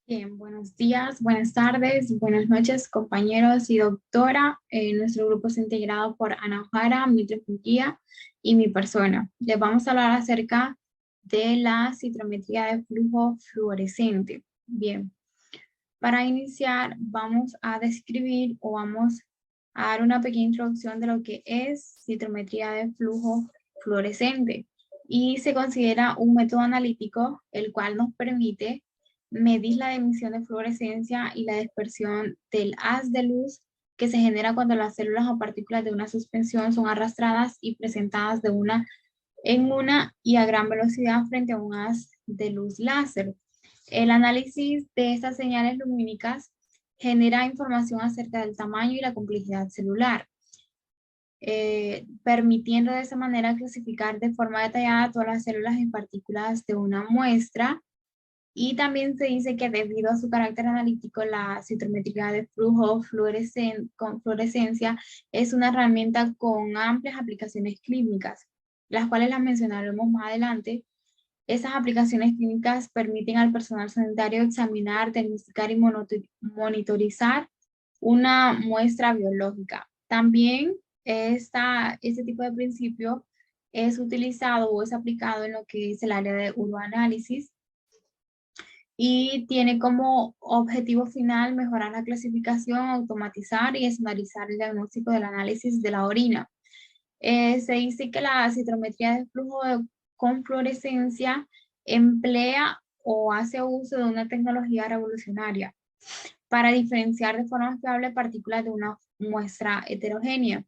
Bien, buenos días, buenas tardes, buenas noches, compañeros y doctora. Nuestro grupo es integrado por Ana Ojara, Mitre Funquía y mi persona. Les vamos a hablar acerca de la citrometría de flujo fluorescente. Bien, para iniciar vamos a describir o vamos a dar una pequeña introducción de lo que es citrometría de flujo fluorescente y se considera un método analítico el cual nos permite medir la emisión de fluorescencia y la dispersión del haz de luz que se genera cuando las células o partículas de una suspensión son arrastradas y presentadas en una y a gran velocidad frente a un haz de luz láser. El análisis de estas señales lumínicas genera información acerca del tamaño y la complejidad celular, permitiendo de esa manera clasificar de forma detallada todas las células y partículas de una muestra. Y también se dice que debido a su carácter analítico, la citrometría de flujo con fluorescencia es una herramienta con amplias aplicaciones clínicas, las cuales las mencionaremos más adelante. Esas aplicaciones clínicas permiten al personal sanitario examinar, diagnosticar y monitorizar una muestra biológica. También este tipo de principio es utilizado o es aplicado en lo que es el área de uroanálisis y tiene como objetivo final mejorar la clasificación, automatizar y estandarizar el diagnóstico del análisis de la orina. Se dice que la citrometría de flujo con fluorescencia emplea o hace uso de una tecnología revolucionaria para diferenciar de forma fiable partículas de una muestra heterogénea.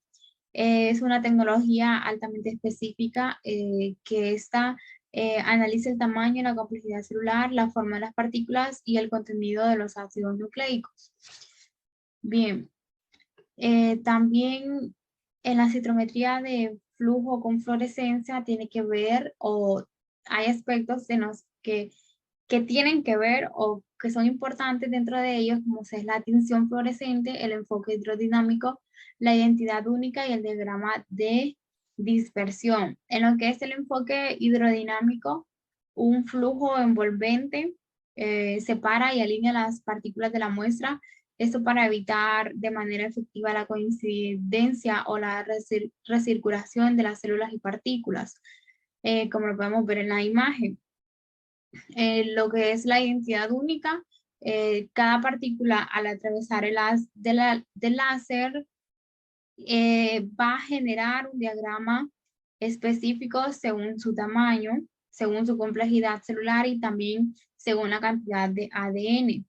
Es una tecnología altamente específica que analiza el tamaño, la complejidad celular, la forma de las partículas y el contenido de los ácidos nucleicos. Bien, también en la citrometría de flujo con fluorescencia tiene que ver o hay aspectos que tienen que ver o que son importantes dentro de ellos, como es la tinción fluorescente, el enfoque hidrodinámico, la identidad única y el diagrama de dispersión. En lo que es el enfoque hidrodinámico, un flujo envolvente separa y alinea las partículas de la muestra, esto para evitar de manera efectiva la coincidencia o la recirculación de las células y partículas, como lo podemos ver en la imagen. Lo que es la identidad única, cada partícula al atravesar el haz del láser va a generar un diagrama específico según su tamaño, según su complejidad celular y también según la cantidad de ADN.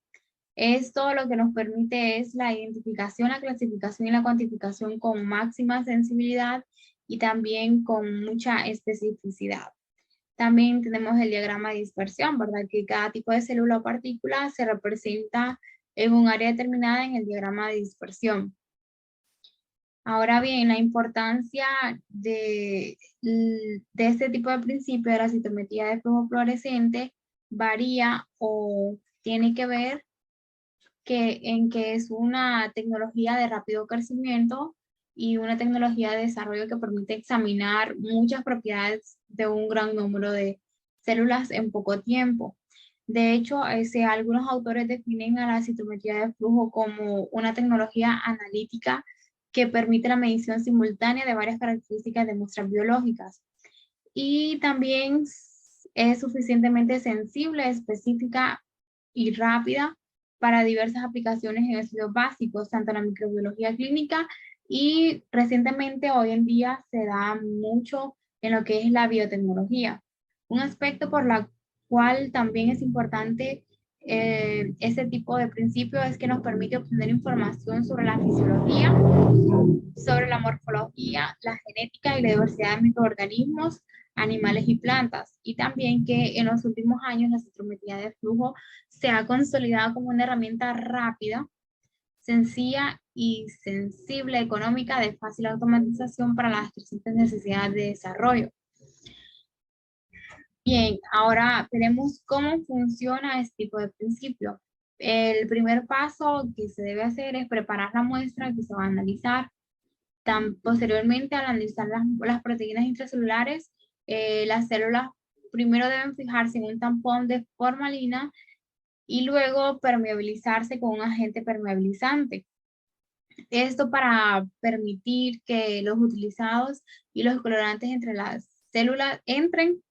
Esto lo que nos permite es la identificación, la clasificación y la cuantificación con máxima sensibilidad y también con mucha especificidad. También tenemos el diagrama de dispersión, ¿verdad? Que cada tipo de célula o partícula se representa en un área determinada en el diagrama de dispersión. Ahora bien, la importancia de este tipo de principio de la citometría de flujo fluorescente varía o tiene que ver en que es una tecnología de rápido crecimiento y una tecnología de desarrollo que permite examinar muchas propiedades de un gran número de células en poco tiempo. De hecho, algunos autores definen a la citometría de flujo como una tecnología analítica que permite la medición simultánea de varias características de muestras biológicas. Y también es suficientemente sensible, específica y rápida para diversas aplicaciones en estudios básicos, tanto en la microbiología clínica y recientemente hoy en día se da mucho en lo que es la biotecnología. Un aspecto por la cual también es importante este tipo de principio es que nos permite obtener información sobre la fisiología, sobre la morfología, la genética y la diversidad de microorganismos, animales y plantas. Y también que en los últimos años la citrometría de flujo se ha consolidado como una herramienta rápida, sencilla y sensible, económica, de fácil automatización para las crecientes necesidades de desarrollo. Bien, ahora veremos cómo funciona este tipo de principio. El primer paso que se debe hacer es preparar la muestra que se va a analizar. Posteriormente, al analizar las proteínas intracelulares, las células primero deben fijarse en un tampón de formalina y luego permeabilizarse con un agente permeabilizante. Esto para permitir que los utilizados y los colorantes entre las células entren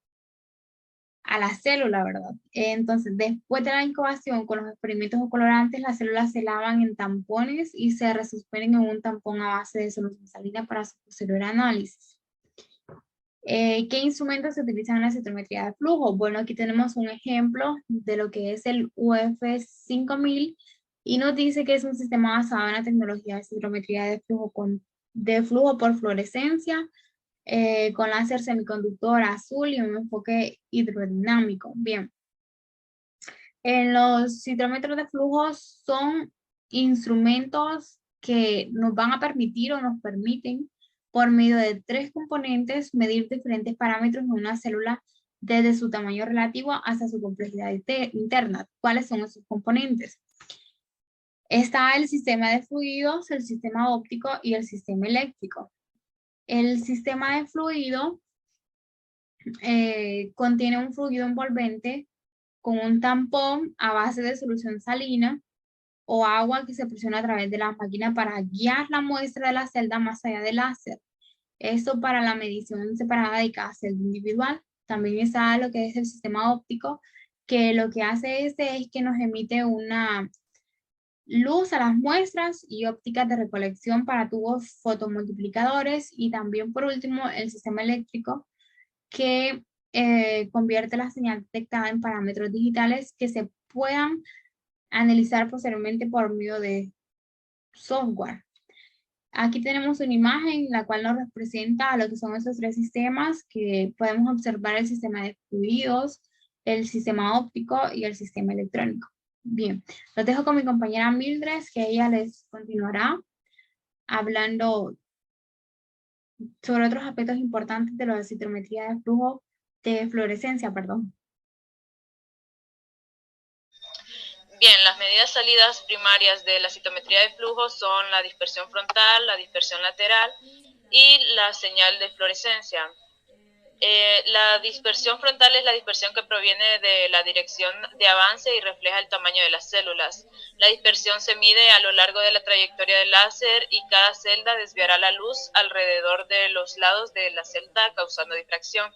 a la célula, ¿verdad? Entonces, después de la incubación con los experimentos o colorantes, las células se lavan en tampones y se resuspenden en un tampón a base de solución salina para su posterior análisis. ¿Qué instrumentos se utilizan en la citometría de flujo? Bueno, aquí tenemos un ejemplo de lo que es el UF 5000 y nos dice que es un sistema basado en la tecnología de citometría de flujo por fluorescencia, con láser semiconductor azul y un enfoque hidrodinámico. Bien, en los citometros de flujo son instrumentos que nos van a permitir o nos permiten, por medio de 3 componentes, medir diferentes parámetros en una célula desde su tamaño relativo hasta su complejidad interna. ¿Cuáles son esos componentes? Está el sistema de fluidos, el sistema óptico y el sistema eléctrico. El sistema de fluido contiene un fluido envolvente con un tampón a base de solución salina o agua que se presiona a través de la máquina para guiar la muestra de la celda más allá del láser. Esto para la medición separada de cada celda individual. También está lo que es el sistema óptico, que lo que hace es que nos emite una luz a las muestras y ópticas de recolección para tubos fotomultiplicadores. Y también, por último, el sistema eléctrico, que convierte la señal detectada en parámetros digitales que se puedan analizar posteriormente por medio de software. Aquí tenemos una imagen la cual nos representa lo que son esos 3 sistemas, que podemos observar el sistema de fluidos, el sistema óptico y el sistema electrónico. Bien, los dejo con mi compañera Mildred, que ella les continuará hablando sobre otros aspectos importantes de la citometría de flujo de fluorescencia, perdón. Bien, las medidas salidas primarias de la citometría de flujo son la dispersión frontal, la dispersión lateral y la señal de fluorescencia. La dispersión frontal es la dispersión que proviene de la dirección de avance y refleja el tamaño de las células. La dispersión se mide a lo largo de la trayectoria del láser y cada celda desviará la luz alrededor de los lados de la celda causando difracción.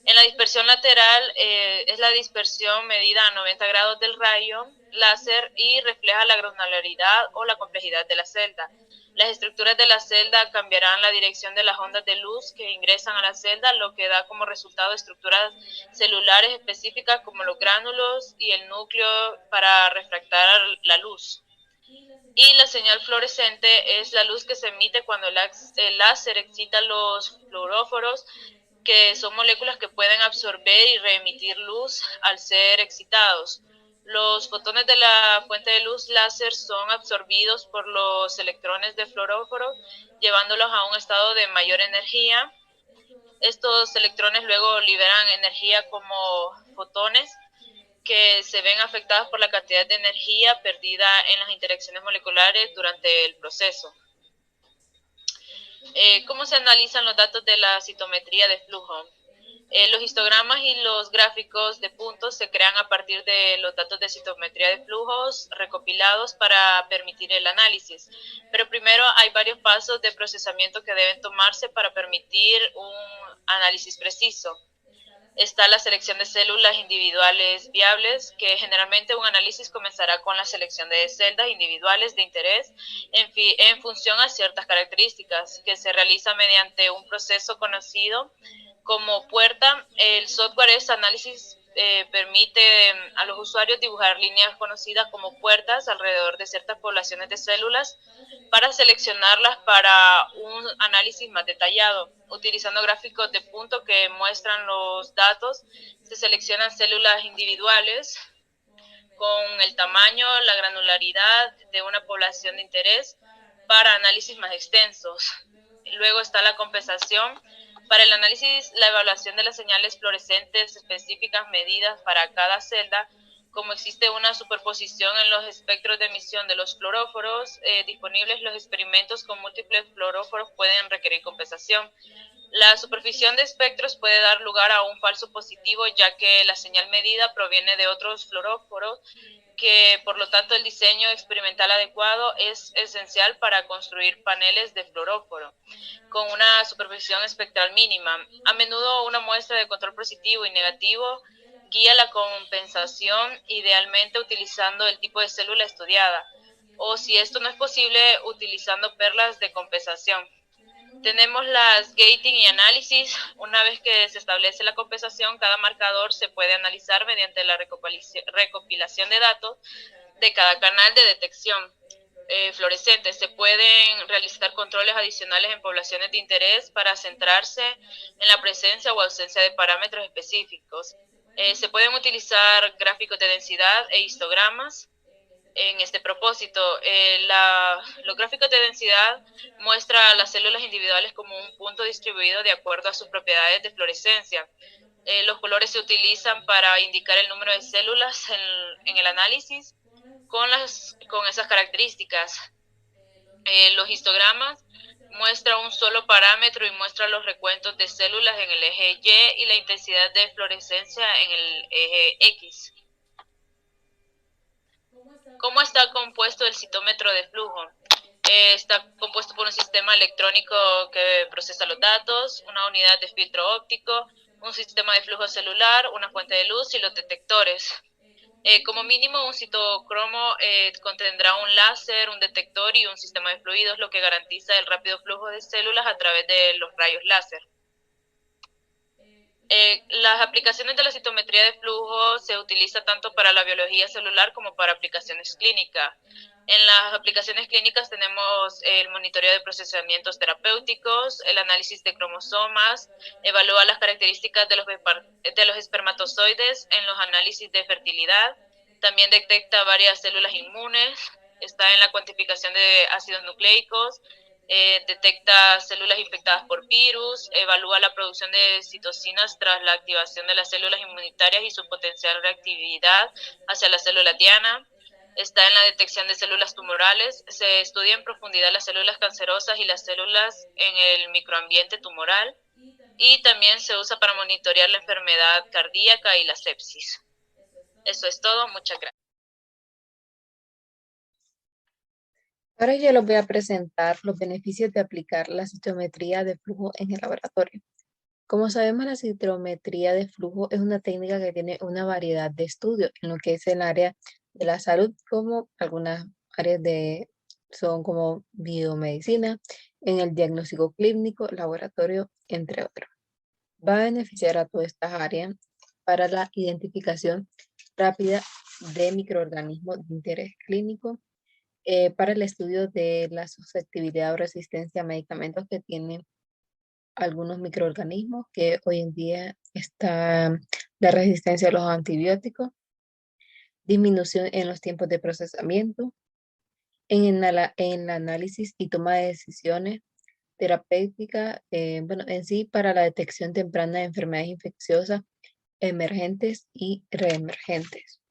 En la dispersión lateral es la dispersión medida a 90 grados del rayo láser y refleja la granularidad o la complejidad de la celda. Las estructuras de la celda cambiarán la dirección de las ondas de luz que ingresan a la celda, lo que da como resultado estructuras celulares específicas como los gránulos y el núcleo para refractar la luz. Y la señal fluorescente es la luz que se emite cuando el láser excita los fluoróforos, que son moléculas que pueden absorber y reemitir luz al ser excitados. Los fotones de la fuente de luz láser son absorbidos por los electrones de fluoróforo, llevándolos a un estado de mayor energía. Estos electrones luego liberan energía como fotones, que se ven afectadas por la cantidad de energía perdida en las interacciones moleculares durante el proceso. ¿Cómo se analizan los datos de la citometría de flujo? Los histogramas y los gráficos de puntos se crean a partir de los datos de citometría de flujos recopilados para permitir el análisis. Pero primero hay varios pasos de procesamiento que deben tomarse para permitir un análisis preciso. Está la selección de células individuales viables, que generalmente un análisis comenzará con la selección de celdas individuales de interés en función a ciertas características, que se realiza mediante un proceso conocido como puerta. El software de análisis permite a los usuarios dibujar líneas conocidas como puertas alrededor de ciertas poblaciones de células para seleccionarlas para un análisis más detallado. Utilizando gráficos de punto que muestran los datos, se seleccionan células individuales con el tamaño, la granularidad de una población de interés para análisis más extensos. Luego está la compensación. Para el análisis, la evaluación de las señales fluorescentes específicas medidas para cada celda como existe una superposición en los espectros de emisión de los fluoróforos disponibles, los experimentos con múltiples fluoróforos pueden requerir compensación. La superposición de espectros puede dar lugar a un falso positivo, ya que la señal medida proviene de otros fluoróforos, que por lo tanto el diseño experimental adecuado es esencial para construir paneles de fluoróforo con una superposición espectral mínima. A menudo una muestra de control positivo y negativo guía la compensación, idealmente utilizando el tipo de célula estudiada, o si esto no es posible, utilizando perlas de compensación. Tenemos las gating y análisis. Una vez que se establece la compensación, cada marcador se puede analizar mediante la recopilación de datos de cada canal de detección fluorescente. Se pueden realizar controles adicionales en poblaciones de interés para centrarse en la presencia o ausencia de parámetros específicos. Se pueden utilizar gráficos de densidad e histogramas en este propósito. Los gráficos de densidad muestran a las células individuales como un punto distribuido de acuerdo a sus propiedades de fluorescencia. Los colores se utilizan para indicar el número de células en el análisis con esas características. Los histogramas muestran un solo parámetro y muestran los recuentos de células en el eje Y y la intensidad de fluorescencia en el eje X. ¿Cómo está compuesto el citómetro de flujo? Está compuesto por un sistema electrónico que procesa los datos, una unidad de filtro óptico, un sistema de flujo celular, una fuente de luz y los detectores. Como mínimo, un citocromo contendrá un láser, un detector y un sistema de fluidos, lo que garantiza el rápido flujo de células a través de los rayos láser. Las aplicaciones de la citometría de flujo se utiliza tanto para la biología celular como para aplicaciones clínicas. En las aplicaciones clínicas tenemos el monitoreo de procesamientos terapéuticos, el análisis de cromosomas, evalúa las características de los espermatozoides en los análisis de fertilidad, también detecta varias células inmunes, está en la cuantificación de ácidos nucleicos, detecta células infectadas por virus, evalúa la producción de citocinas tras la activación de las células inmunitarias y su potencial reactividad hacia las células diana, está en la detección de células tumorales, se estudia en profundidad las células cancerosas y las células en el microambiente tumoral, y también se usa para monitorear la enfermedad cardíaca y la sepsis. Eso es todo, muchas gracias. Ahora yo les voy a presentar los beneficios de aplicar la citometría de flujo en el laboratorio. Como sabemos, la citometría de flujo es una técnica que tiene una variedad de estudios en lo que es el área de la salud, como algunas áreas son como biomedicina, en el diagnóstico clínico, laboratorio, entre otros. Va a beneficiar a todas estas áreas para la identificación rápida de microorganismos de interés clínico, para el estudio de la susceptibilidad o resistencia a medicamentos que tienen algunos microorganismos, que hoy en día está la resistencia a los antibióticos, disminución en los tiempos de procesamiento, en el análisis y toma de decisiones terapéuticas, en sí para la detección temprana de enfermedades infecciosas emergentes y reemergentes.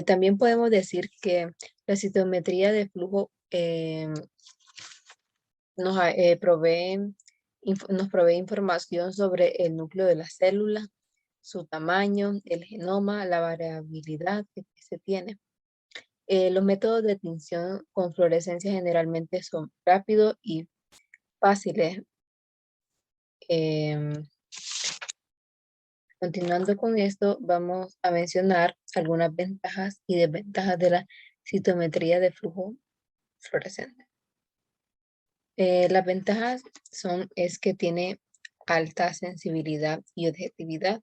También podemos decir que la citometría de flujo nos provee información sobre el núcleo de la célula, su tamaño, el genoma, la variabilidad que se tiene. Los métodos de tinción con fluorescencia generalmente son rápidos y fáciles. Continuando con esto, vamos a mencionar algunas ventajas y desventajas de la citometría de flujo fluorescente. Las ventajas es que tiene alta sensibilidad y objetividad.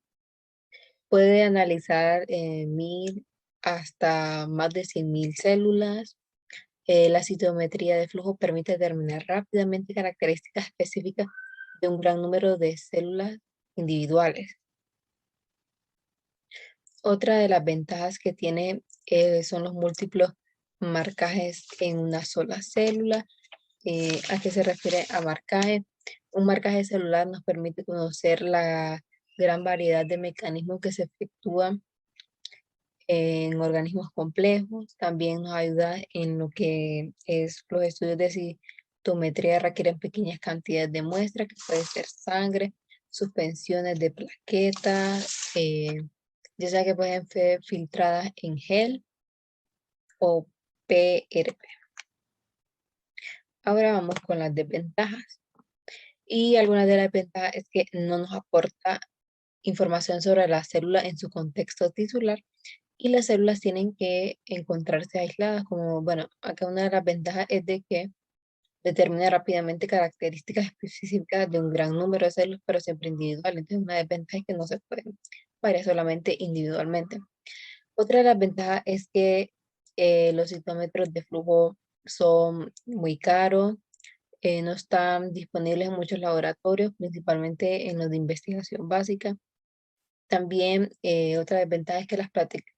Puede analizar 1000 hasta más de 100.000 células. La citometría de flujo permite determinar rápidamente características específicas de un gran número de células individuales. Otra de las ventajas que tiene son los múltiples marcajes en una sola célula. ¿A qué se refiere a marcaje? Un marcaje celular nos permite conocer la gran variedad de mecanismos que se efectúan en organismos complejos. También nos ayuda en lo que es los estudios de citometría, requieren pequeñas cantidades de muestra, que puede ser sangre, suspensiones de plaquetas, ya sea que pueden ser filtradas en gel o PRP. Ahora vamos con las desventajas. Y algunas de las desventajas es que no nos aporta información sobre la célula en su contexto tisular y las células tienen que encontrarse aisladas, como, bueno, acá una de las ventajas es de que determina rápidamente características específicas de un gran número de células, pero siempre individual. Entonces, una desventaja es que no se pueden variar solamente individualmente. Otra de las ventajas es que los citómetros de flujo son muy caros, no están disponibles en muchos laboratorios, principalmente en los de investigación básica. También otra desventaja es que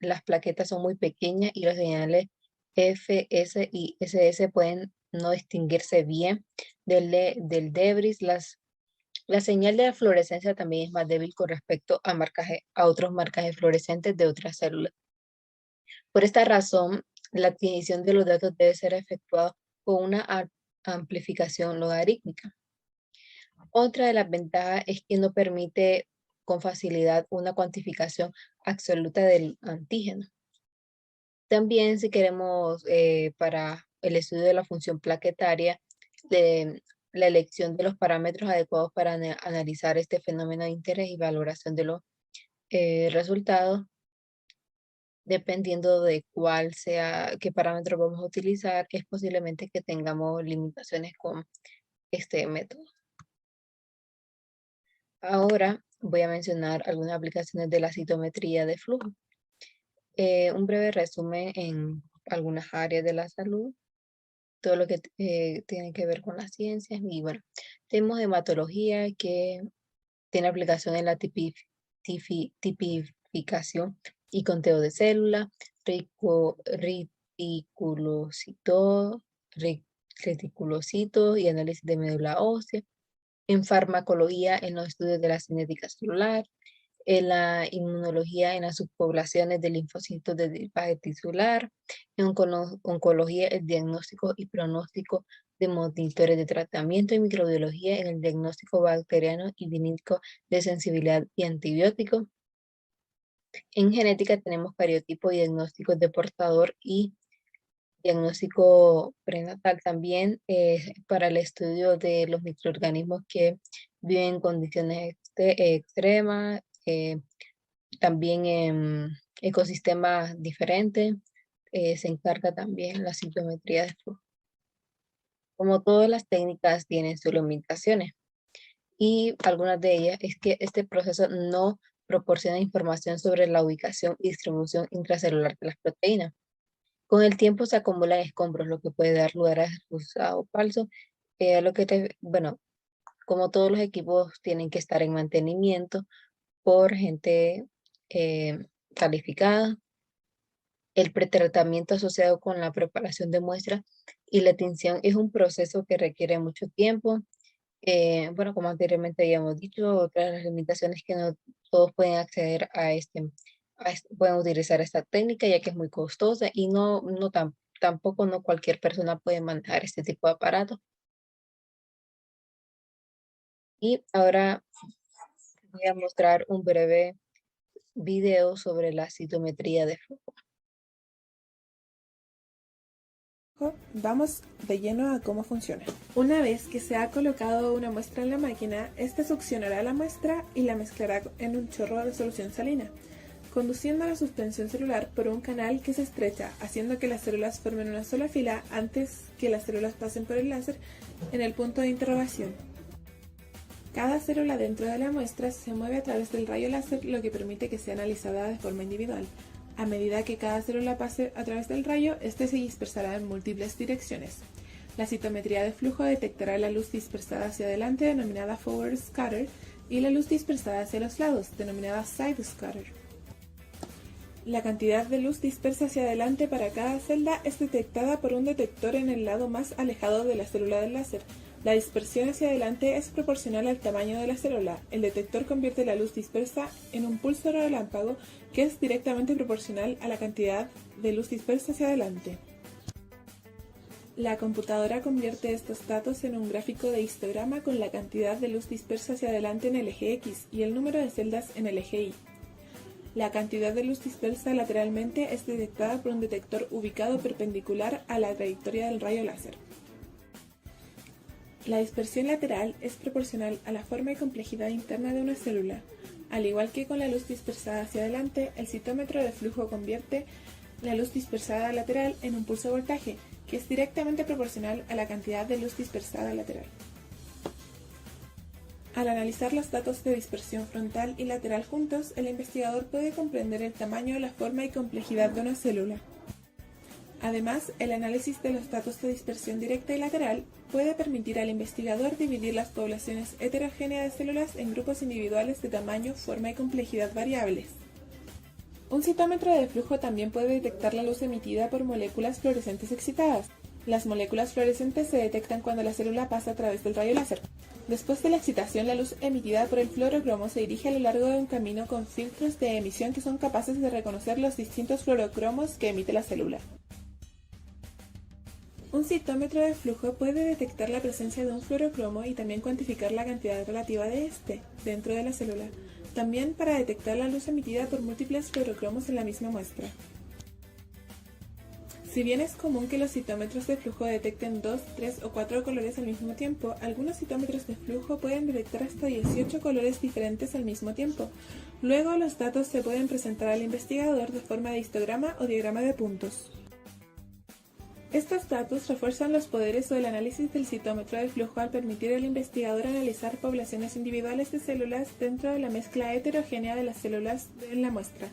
las plaquetas son muy pequeñas y los señales FS y SS pueden no distinguirse bien del debris. La señal de la fluorescencia también es más débil con respecto a otros marcajes fluorescentes de otras células. Por esta razón, la adquisición de los datos debe ser efectuada con una amplificación logarítmica. Otra de las ventajas es que no permite con facilidad una cuantificación absoluta del antígeno. También si queremos para el estudio de la función plaquetaria, la elección de los parámetros adecuados para analizar este fenómeno de interés y valoración de los resultados, dependiendo de qué parámetro vamos a utilizar, es posiblemente que tengamos limitaciones con este método. Ahora voy a mencionar algunas aplicaciones de la citometría de flujo. Un breve resumen en algunas áreas de la salud, todo lo que tiene que ver con las ciencias. Y bueno, tenemos hematología que tiene aplicación en la tipificación y conteo de células, reticulocitos y análisis de médula ósea. En farmacología, en los estudios de la cinética celular, en la inmunología, en las subpoblaciones de linfocitos de tipaje tisular, en oncología, el diagnóstico y pronóstico de monitores de tratamiento, y microbiología, en el diagnóstico bacteriano y vinílico de sensibilidad y antibiótico. En genética tenemos cariotipo y diagnósticos de portador y diagnóstico prenatal también para el estudio de los microorganismos que viven en condiciones extremas, también en ecosistemas diferentes, se encarga también la citometría de flujo. Como todas las técnicas tienen sus limitaciones y algunas de ellas es que este proceso no proporciona información sobre la ubicación y distribución intracelular de las proteínas. Con el tiempo se acumulan escombros, lo que puede dar lugar a resultados falsos. Bueno, como todos los equipos tienen que estar en mantenimiento por gente calificada. El pretratamiento asociado con la preparación de muestras y la tinción es un proceso que requiere mucho tiempo. Bueno, como anteriormente habíamos dicho, otras de las limitaciones que no todos pueden acceder pueden utilizar esta técnica ya que es muy costosa y tampoco no cualquier persona puede manejar este tipo de aparato. Y ahora voy a mostrar un breve video sobre la citometría de flujo. Vamos de lleno a cómo funciona. Una vez que se ha colocado una muestra en la máquina, esta succionará la muestra y la mezclará en un chorro de solución salina, conduciendo a la suspensión celular por un canal que se estrecha, haciendo que las células formen una sola fila antes que las células pasen por el láser en el punto de interrogación. Cada célula dentro de la muestra se mueve a través del rayo láser, lo que permite que sea analizada de forma individual. A medida que cada célula pase a través del rayo, este se dispersará en múltiples direcciones. La citometría de flujo detectará la luz dispersada hacia adelante, denominada forward scatter, y la luz dispersada hacia los lados, denominada side scatter. La cantidad de luz dispersa hacia adelante para cada celda es detectada por un detector en el lado más alejado de la célula del láser, La dispersión hacia adelante es proporcional al tamaño de la célula. El detector convierte la luz dispersa en un pulso relámpago que es directamente proporcional a la cantidad de luz dispersa hacia adelante. La computadora convierte estos datos en un gráfico de histograma con la cantidad de luz dispersa hacia adelante en el eje X y el número de celdas en el eje Y. La cantidad de luz dispersa lateralmente es detectada por un detector ubicado perpendicular a la trayectoria del rayo láser. La dispersión lateral es proporcional a la forma y complejidad interna de una célula. Al igual que con la luz dispersada hacia adelante, el citómetro de flujo convierte la luz dispersada lateral en un pulso voltaje, que es directamente proporcional a la cantidad de luz dispersada lateral. Al analizar los datos de dispersión frontal y lateral juntos, el investigador puede comprender el tamaño, la forma y complejidad de una célula. Además, el análisis de los datos de dispersión directa y lateral puede permitir al investigador dividir las poblaciones heterogéneas de células en grupos individuales de tamaño, forma y complejidad variables. Un citómetro de flujo también puede detectar la luz emitida por moléculas fluorescentes excitadas. Las moléculas fluorescentes se detectan cuando la célula pasa a través del rayo láser. Después de la excitación, la luz emitida por el fluorocromo se dirige a lo largo de un camino con filtros de emisión que son capaces de reconocer los distintos fluorocromos que emite la célula. Un citómetro de flujo puede detectar la presencia de un fluorocromo y también cuantificar la cantidad relativa de este dentro de la célula, también para detectar la luz emitida por múltiples fluorocromos en la misma muestra. Si bien es común que los citómetros de flujo detecten 2, 3 o 4 colores al mismo tiempo, algunos citómetros de flujo pueden detectar hasta 18 colores diferentes al mismo tiempo. Luego, los datos se pueden presentar al investigador de forma de histograma o diagrama de puntos. Estos datos refuerzan los poderes o el análisis del citómetro de flujo al permitir al investigador analizar poblaciones individuales de células dentro de la mezcla heterogénea de las células en la muestra.